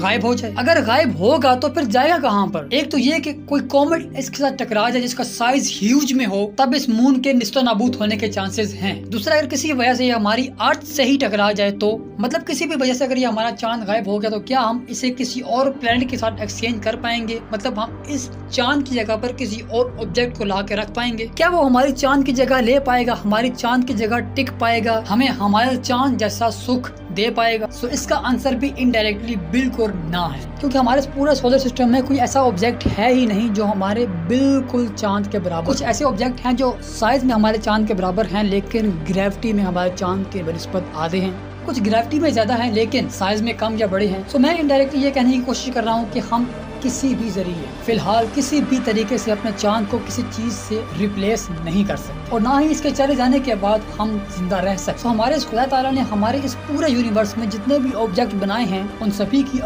गायब हो जाए। अगर गायब होगा तो फिर जाएगा कहाँ पर? एक तो ये कि कोई कॉमेट इसके साथ टकरा जाए जिसका साइज ह्यूज में हो, तब इस मून के निस्तो नाबूद होने के चांसेस हैं। दूसरा, अगर किसी वजह से ये हमारी अर्थ से ही टकरा जाए तो मतलब किसी भी वजह से अगर ये हमारा चांद गायब हो गया तो क्या हम इसे किसी और प्लेनेट के साथ एक्सचेंज कर पाएंगे? मतलब हम इस चांद की जगह पर किसी और ऑब्जेक्ट को ला के रख पाएंगे? क्या वो हमारी चांद की जगह ले पाएगा, हमारी चांद की जगह टिक पाएगा, हमें हमारे चांद जैसा सुख दे पाएगा? सो इसका आंसर भी इनडायरेक्टली बिल्कुल ना है, क्योंकि हमारे पूरे सोलर सिस्टम में कोई ऐसा ऑब्जेक्ट है ही नहीं जो हमारे बिल्कुल चांद के बराबर। कुछ ऐसे ऑब्जेक्ट हैं जो साइज में हमारे चांद के बराबर हैं लेकिन ग्रेविटी में हमारे चांद के बनिस्बत आधे हैं। कुछ ग्रेविटी में ज्यादा हैं लेकिन साइज में कम या बड़े हैं। सो मैं इनडायरेक्टली ये कहने की कोशिश कर रहा हूँ कि हम किसी भी जरिए फिलहाल किसी भी तरीके से अपने चांद को किसी चीज से रिप्लेस नहीं कर सकते और ना ही इसके चले जाने के बाद हम जिंदा रह सकते। हमारे खुदा ताला ने हमारे इस पूरे यूनिवर्स में जितने भी ऑब्जेक्ट बनाए हैं उन सभी की